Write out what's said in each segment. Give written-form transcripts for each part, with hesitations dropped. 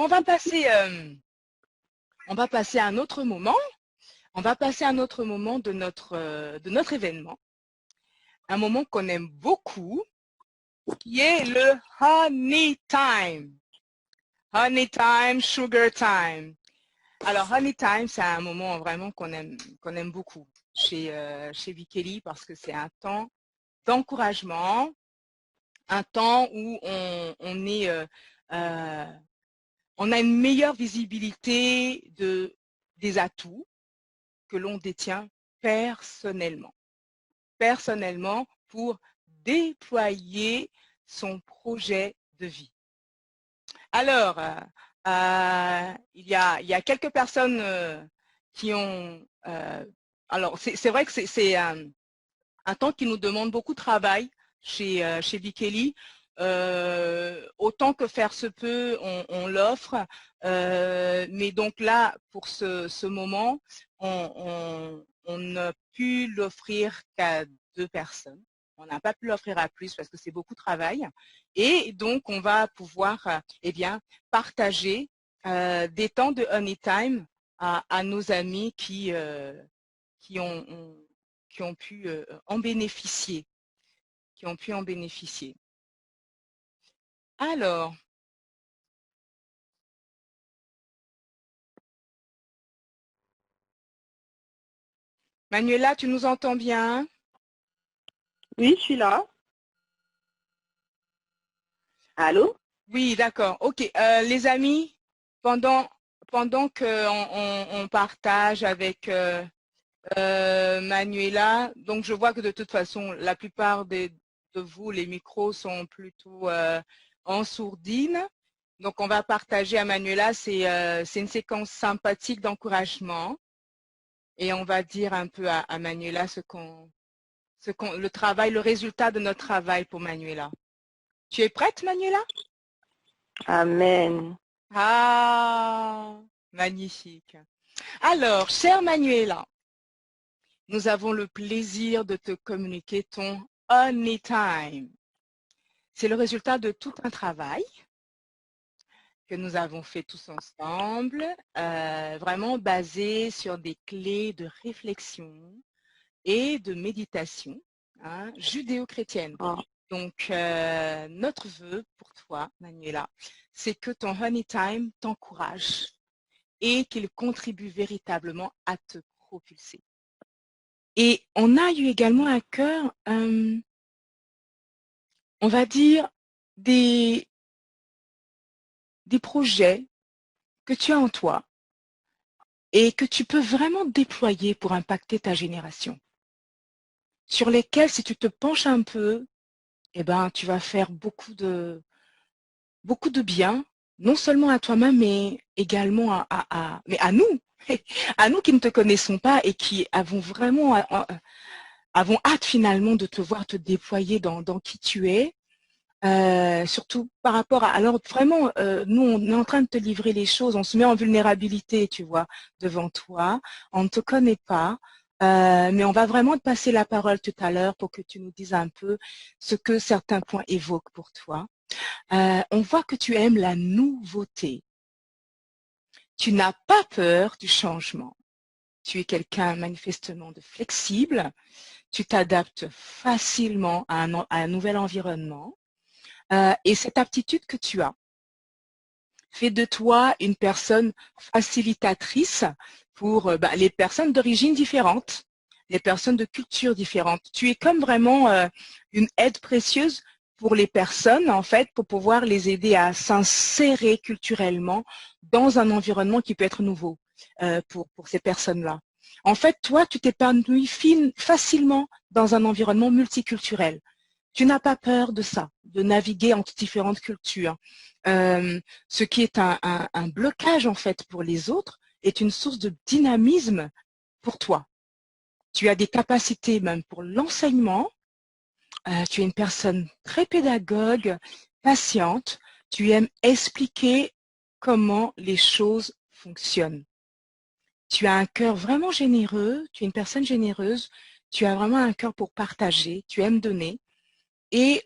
on va passer à un autre moment. On va passer à un autre moment de notre événement. Un moment qu'on aime beaucoup, qui est le honey time. Honey time, sugar time. Alors, honey time, c'est un moment vraiment qu'on aime beaucoup chez Bikeli parce que c'est un temps d'encouragement, un temps où on a une meilleure visibilité des atouts que l'on détient personnellement pour déployer son projet de vie. Alors, il y a quelques personnes qui ont... alors, c'est vrai que c'est un temps qui nous demande beaucoup de travail chez Bikeli. Autant que faire se peut, on l'offre. Mais donc là, pour ce moment, on n'a pu l'offrir qu'à 2 personnes. On n'a pas pu l'offrir à plus parce que c'est beaucoup de travail. Et donc, on va pouvoir partager des temps de honey time à nos amis qui ont pu en bénéficier. Alors, Manuela, tu nous entends bien? Oui, je suis là. Allô? Oui, d'accord. Ok. Les amis, pendant qu'on partage avec Manuela, donc je vois que de toute façon, la plupart de vous, les micros sont plutôt en sourdine. Donc, on va partager à Manuela, c'est une séquence sympathique d'encouragement. Et on va dire un peu à Manuela le résultat de notre travail pour Manuela. Tu es prête, Manuela? Amen. Ah, magnifique. Alors, chère Manuela, nous avons le plaisir de te communiquer ton honey time. C'est le résultat de tout un travail que nous avons fait tous ensemble, vraiment basé sur des clés de réflexion et de méditation judéo-chrétienne. Oh. Donc, notre vœu pour toi, Manuela, c'est que ton honey time t'encourage et qu'il contribue véritablement à te propulser. Et on a eu également à cœur, on va dire, des projets que tu as en toi et que tu peux vraiment déployer pour impacter ta génération, sur lesquels, si tu te penches un peu, eh ben, tu vas faire beaucoup de bien, non seulement à toi-même, mais également à nous, à nous qui ne te connaissons pas et qui avons vraiment avons hâte finalement de te voir te déployer dans qui tu es. Surtout par rapport à... Alors vraiment, nous, on est en train de te livrer les choses, on se met en vulnérabilité, tu vois, devant toi. On ne te connaît pas, mais on va vraiment te passer la parole tout à l'heure pour que tu nous dises un peu ce que certains points évoquent pour toi. On voit que tu aimes la nouveauté. Tu n'as pas peur du changement. Tu es quelqu'un manifestement de flexible. Tu t'adaptes facilement à un nouvel environnement. Et cette aptitude que tu as fait de toi une personne facilitatrice pour les personnes d'origine différente, les personnes de culture différentes. Tu es comme vraiment une aide précieuse pour les personnes, en fait, pour pouvoir les aider à s'insérer culturellement dans un environnement qui peut être nouveau pour ces personnes-là. En fait, toi, tu t'épanouis facilement dans un environnement multiculturel. Tu n'as pas peur de ça, de naviguer entre différentes cultures. Ce qui est un blocage, en fait, pour les autres, est une source de dynamisme pour toi. Tu as des capacités même pour l'enseignement. Tu es une personne très pédagogue, patiente. Tu aimes expliquer comment les choses fonctionnent. Tu as un cœur vraiment généreux. Tu es une personne généreuse. Tu as vraiment un cœur pour partager. Tu aimes donner. Et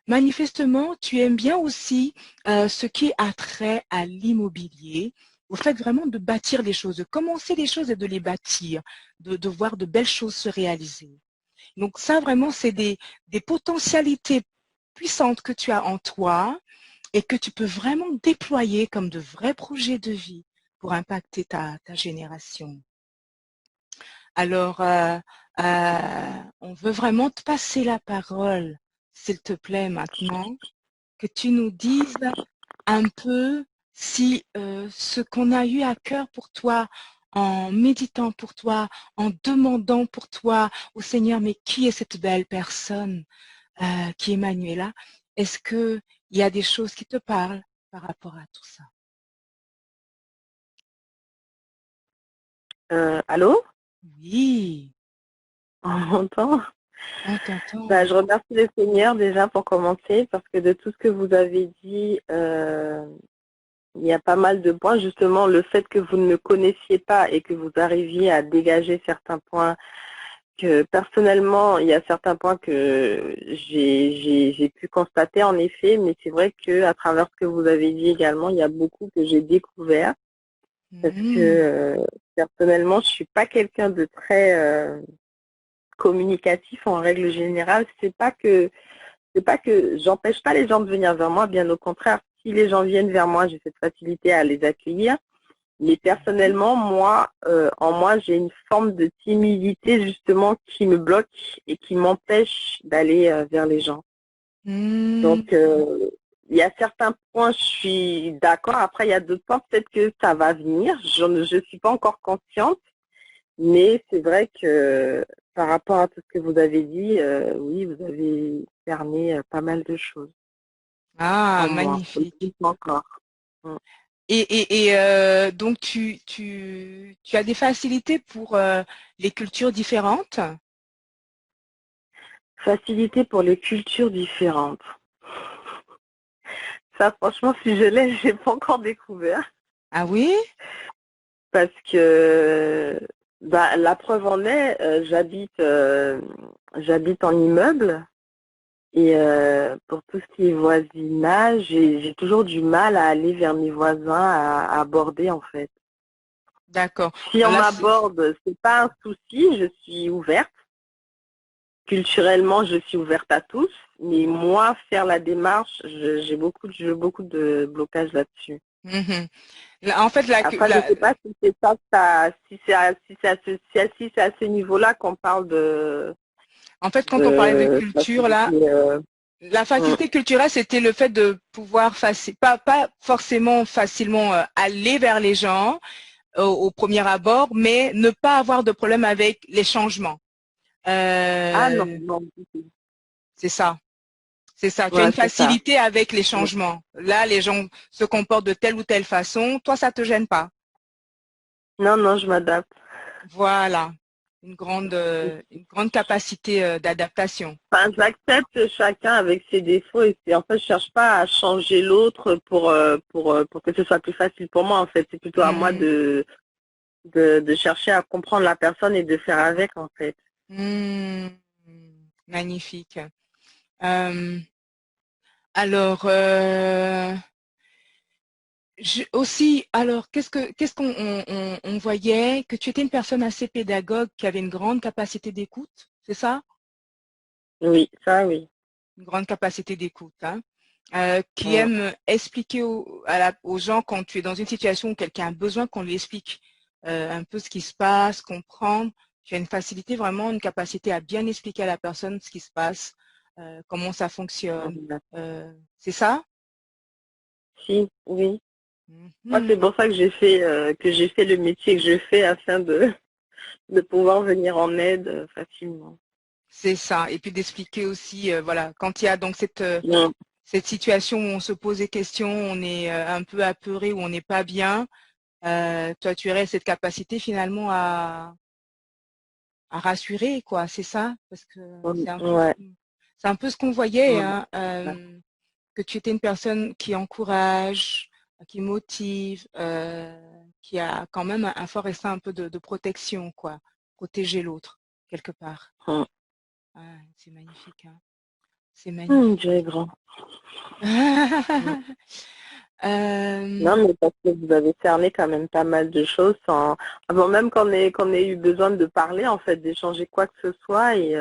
manifestement, tu aimes bien aussi ce qui a trait à l'immobilier, au fait vraiment de bâtir les choses, de commencer les choses et de les bâtir, de voir de belles choses se réaliser. Donc ça, vraiment, c'est des potentialités puissantes que tu as en toi et que tu peux vraiment déployer comme de vrais projets de vie pour impacter ta génération. Alors, on veut vraiment te passer la parole, s'il te plaît, maintenant, que tu nous dises un peu si ce qu'on a eu à cœur pour toi, en méditant pour toi, en demandant pour toi au Seigneur, mais qui est cette belle personne qui est Manuela? Est-ce qu'il y a des choses qui te parlent par rapport à tout ça? Allô? Oui, On m'entend? on t'entend. Je remercie le Seigneur déjà pour commencer parce que de tout ce que vous avez dit, il y a pas mal de points. Justement, le fait que vous ne me connaissiez pas et que vous arriviez à dégager certains points que personnellement, il y a certains points que j'ai pu constater en effet, mais c'est vrai que à travers ce que vous avez dit également, il y a beaucoup que j'ai découvert parce que Hmm. personnellement, je suis pas quelqu'un de très communicatif en règle générale. C'est pas que j'empêche pas les gens de venir vers moi, bien au contraire. Si les gens viennent vers moi, j'ai cette facilité à les accueillir. Mais personnellement, moi, en moi, j'ai une forme de timidité justement qui me bloque et qui m'empêche d'aller vers les gens. Hmm. Donc, il y a certains points, je suis d'accord. Après, il y a d'autres points, peut-être que ça va venir. Je suis pas encore consciente, mais c'est vrai que par rapport à tout ce que vous avez dit, oui, vous avez cerné pas mal de choses Ah, en moi, et magnifique. plus encore. Mm. Et donc, tu as des facilités pour les cultures différentes? Facilité pour les cultures différentes. Ça, franchement, si je l'ai, j'ai pas encore découvert. Ah oui? Parce que la preuve en est, j'habite en immeuble et pour tout ce qui est voisinage, j'ai toujours du mal à aller vers mes voisins, à aborder en fait. D'accord. Si on Là, m'aborde, c'est pas un souci, je suis ouverte. Culturellement, je suis ouverte à tous, mais moi, faire la démarche, j'ai beaucoup de blocages là-dessus. mhm. En fait, Après, je ne sais pas si c'est ça, si c'est à ce niveau-là qu'on parle en fait, quand on parlait de de culture, là, facilité. la Hum. faculté culturelle, c'était le fait de pouvoir pas forcément facilement aller vers les gens au premier abord, mais ne pas avoir de problème avec les changements. Ah non, Euh, non, du tout. c'est ça. C'est ça. Tu as Ouais, une c'est ça. facilité avec les Hum. changements. Là, les gens se comportent de telle ou telle façon. Toi, ça te gêne pas. Non, non, je m'adapte. Voilà. Une grande capacité d'adaptation. Enfin, j'accepte chacun avec ses défauts et en fait, je cherche pas à changer l'autre pour que ce soit plus facile pour moi. En fait, c'est plutôt à moi Hmm, de chercher à comprendre la personne et de faire avec, en fait. hmm, magnifique. Euh, alors, aussi, alors, qu'est-ce qu'on on voyait que tu étais une personne assez pédagogue qui avait une grande capacité d'écoute, c'est ça? Oui, ça, oui. Une grande capacité d'écoute, hein? Qui Hum. aime expliquer aux gens quand tu es dans une situation où quelqu'un a besoin qu'on lui explique un peu ce qui se passe, comprendre. Tu as une facilité, vraiment une capacité à bien expliquer à la personne ce qui se passe, comment ça fonctionne. Hum. C'est ça? Si, oui. Moi, c'est Mhm. pour ça que j'ai fait le métier que je fais afin de pouvoir venir en aide facilement. C'est ça. Et puis d'expliquer aussi, voilà, quand il y a donc Hum. cette situation où on se pose des questions, on est un peu apeuré, où on n'est pas bien, toi, tu aurais cette capacité finalement à rassurer, quoi, c'est ça? Parce que Ouais. c'est un peu ce qu'on voyait, Hum. hein, que tu étais une personne qui encourage, qui motive, qui a quand même un fort instinct un peu de protection, quoi, protéger l'autre, quelque part. Hum. Ah, c'est magnifique, hein. C'est magnifique. Dieu est grand. Euh, Non, mais parce que vous avez cerné quand même pas mal de choses sans, avant même qu'on ait eu besoin de parler, en fait, d'échanger quoi que ce soit. Et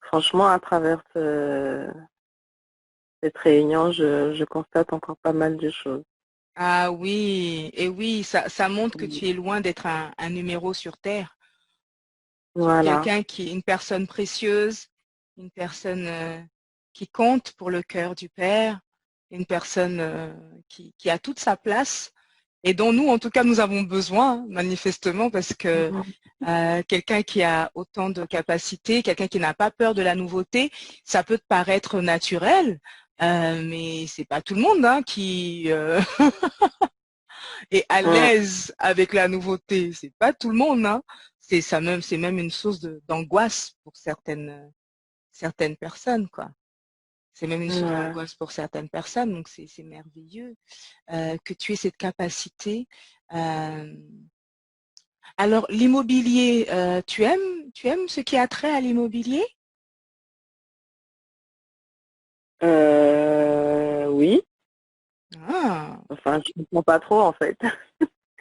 franchement, à travers cette réunion, je constate encore pas mal de choses. ah oui, et oui, ça montre que tu es loin d'être un numéro sur Terre. Tu es Voilà. quelqu'un qui est une personne précieuse, une personne qui compte pour le cœur du Père, une personne qui a toute sa place et dont nous, en tout cas, nous avons besoin, manifestement, parce que quelqu'un qui a autant de capacités, quelqu'un qui n'a pas peur de la nouveauté, ça peut te paraître naturel, mais c'est pas tout le monde hein, qui est à Mm. l'aise avec la nouveauté. C'est pas tout le monde, hein. C'est même une source d'angoisse pour certaines personnes, quoi. C'est même une source Ouais. d'angoisse pour certaines personnes, donc c'est merveilleux que tu aies cette capacité. Euh, alors l'immobilier, tu aimes ce qui a trait à l'immobilier? Oui. Ah, Enfin, je ne comprends pas trop, en fait.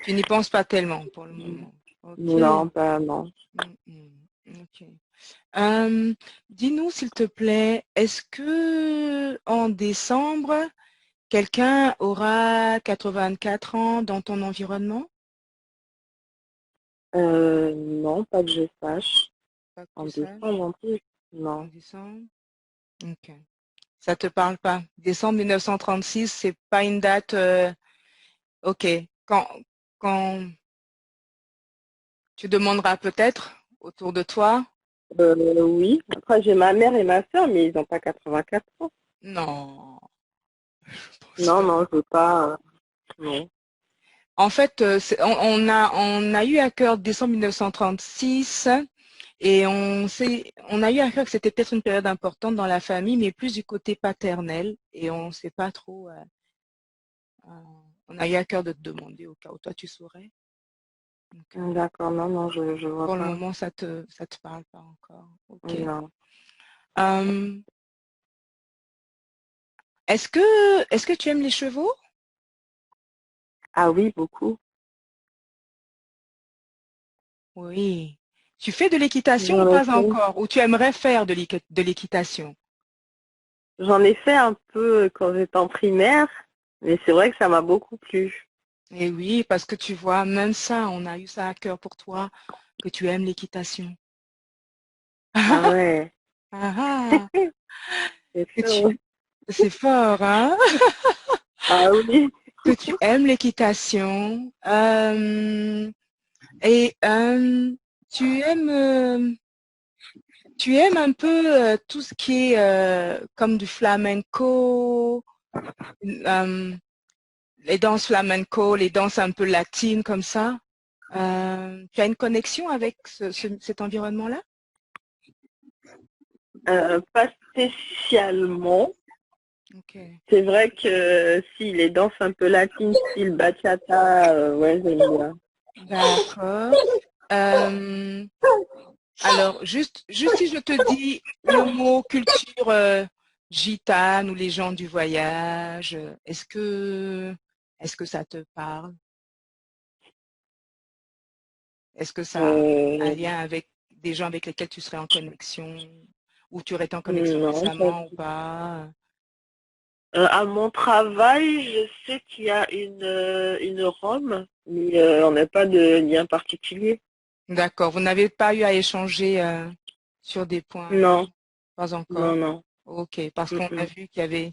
tu n'y penses pas tellement pour le moment. Ok. Non, pas, non. Mm, mm, ok. Euh, dis-nous, s'il te plaît, est-ce que en décembre, quelqu'un aura 84 ans dans ton environnement? Non, pas que je sache. Pas que En tu décembre, saches. en plus. En Non. décembre? Ok. Ça te parle pas? Décembre 1936, c'est pas une date. Ok. Quand, quand tu demanderas peut-être autour de toi? Oui. Après, j'ai ma mère et ma soeur, mais ils n'ont pas 84 ans. Non, je pense Non, pas. non, je veux pas. Non. En fait, on a eu à cœur décembre 1936 et on a eu à cœur que c'était peut-être une période importante dans la famille, mais plus du côté paternel et on ne sait pas trop. On a eu à cœur de te demander au cas où toi tu saurais. Donc, D'accord, non, non, je vois pour le pas. moment, ça te parle pas encore. Ok. Non. Euh, est-ce que tu aimes les chevaux? Ah oui, beaucoup. Oui. Tu fais de l'équitation ou J'en ai pas fait. encore? Ou tu aimerais faire de l'équitation? J'en ai fait un peu quand j'étais en primaire, mais c'est vrai que ça m'a beaucoup plu. Eh oui, parce que tu vois, même ça, on a eu ça à cœur pour toi, que tu aimes l'équitation. Ah ouais, Ah, ah, c'est que chaud. c'est fort, hein? Ah oui. Que tu aimes l'équitation. Et tu aimes un peu tout ce qui est comme du flamenco, euh, les danses flamenco, les danses un peu latines comme ça. Tu as une connexion avec cet environnement-là? Pas spécialement. Ok, C'est vrai que si les danses un peu latines, style bachata, ouais, j'aime bien. d'accord. Euh, alors, juste si je te dis le mot culture gitane ou les gens du voyage, est-ce que ça te parle? Est-ce que ça a un Euh, lien avec des gens avec lesquels tu serais en connexion ou tu aurais été en connexion non, récemment ou pas? à mon travail, je sais qu'il y a une Rome, mais on n'a pas de lien particulier. D'accord. Vous n'avez pas eu à échanger sur des points, Non, pas non, encore. non. Ok, parce Mm, qu'on a mm. vu qu'il y avait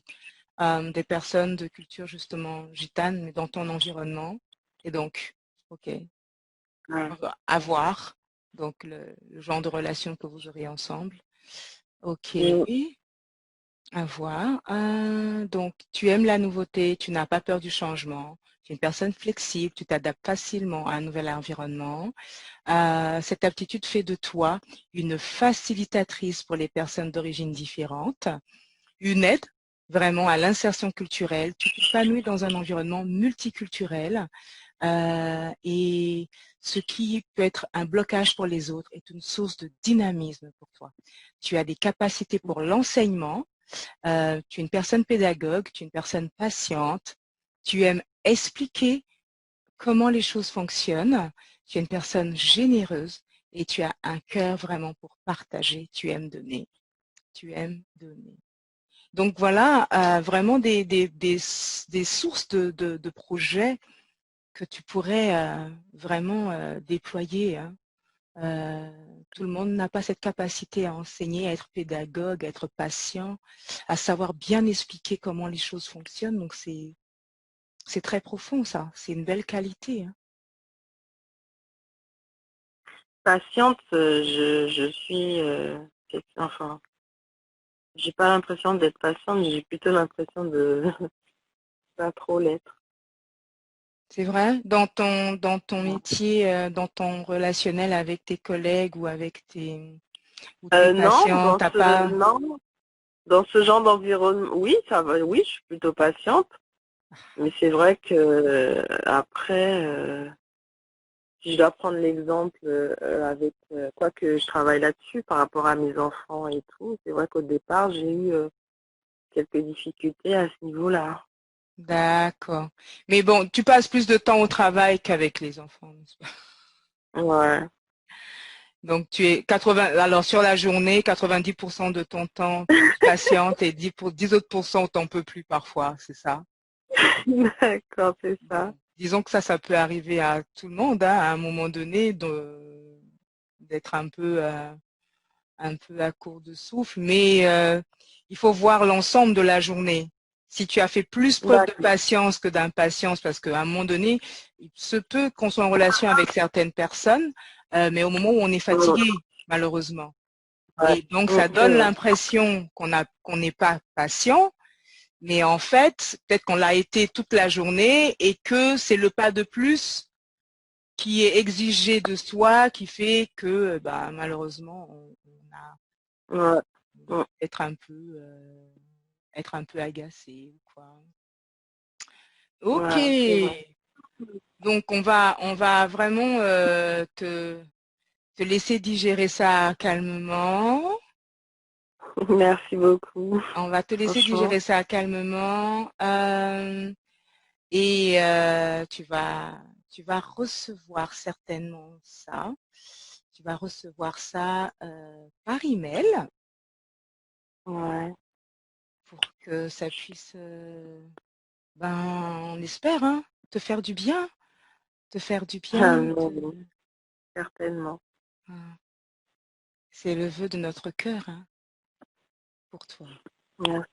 des personnes de culture justement gitane, mais dans ton environnement. Et donc, ok, Ah. à voir. Donc, le genre de relation que vous aurez ensemble. Ok, Mm. à voir. Donc, tu aimes la nouveauté, tu n'as pas peur du changement. Tu es une personne flexible, tu t'adaptes facilement à un nouvel environnement. Cette aptitude fait de toi une facilitatrice pour les personnes d'origine différente, une aide vraiment à l'insertion culturelle. Tu t'épanouis dans un environnement multiculturel. et ce qui peut être un blocage pour les autres est une source de dynamisme pour toi. Tu as des capacités pour l'enseignement, tu es une personne pédagogue, tu es une personne patiente, tu aimes expliquer comment les choses fonctionnent, tu es une personne généreuse et tu as un cœur vraiment pour partager, tu aimes donner, tu aimes donner. Donc voilà, vraiment des sources de projets que tu pourrais vraiment déployer. Hein. Tout le monde n'a pas cette capacité à enseigner, à être pédagogue, à être patient, à savoir bien expliquer comment les choses fonctionnent. Donc c'est très profond ça, c'est une belle qualité. Hein. Patiente, je suis, enfin, j'ai pas l'impression d'être patiente, j'ai plutôt l'impression de pas trop l'être. C'est vrai, dans ton métier, dans ton relationnel avec tes collègues ou avec tes Non, patients, t'as pas. dans ce genre d'environnement, oui, ça va, oui, je suis plutôt patiente, mais c'est vrai que après, si je dois prendre l'exemple avec quoi que je travaille là-dessus par rapport à mes enfants et tout, c'est vrai qu'au départ, j'ai eu quelques difficultés à ce niveau-là. D'accord. Mais bon, tu passes plus de temps au travail qu'avec les enfants, n'est-ce pas? Ouais. Donc tu es 80, alors sur la journée, 90% de ton temps plus patiente et 10 autres pourcents où t'en peux plus parfois, c'est ça? D'accord, c'est ça. Bon, disons que ça peut arriver à tout le monde, hein, à un moment donné, d'être un peu à court de souffle, mais il faut voir l'ensemble de la journée. Si tu as fait plus preuve de D'accord. patience que d'impatience, parce qu'à un moment donné, il se peut qu'on soit en relation avec certaines personnes, mais au moment où on est fatigué, malheureusement. Ouais. Et donc, ça C'est donne vrai. l'impression qu'on n'est pas patient, mais en fait, peut-être qu'on l'a été toute la journée et que c'est le pas de plus qui est exigé de soi qui fait que, bah, malheureusement, on a Ouais. Mm. être un peu agacé ou quoi. Ok. Ouais, c'est vrai. Donc on va vraiment te laisser digérer ça calmement. Merci beaucoup, On va te laisser franchement. digérer ça calmement et tu vas recevoir certainement ça. Tu vas recevoir ça par email Ouais. pour que ça puisse, ben, on espère, hein, te faire du bien. Te faire du Ah, bien. non, non, certainement. C'est le vœu de notre cœur hein, pour toi. Merci.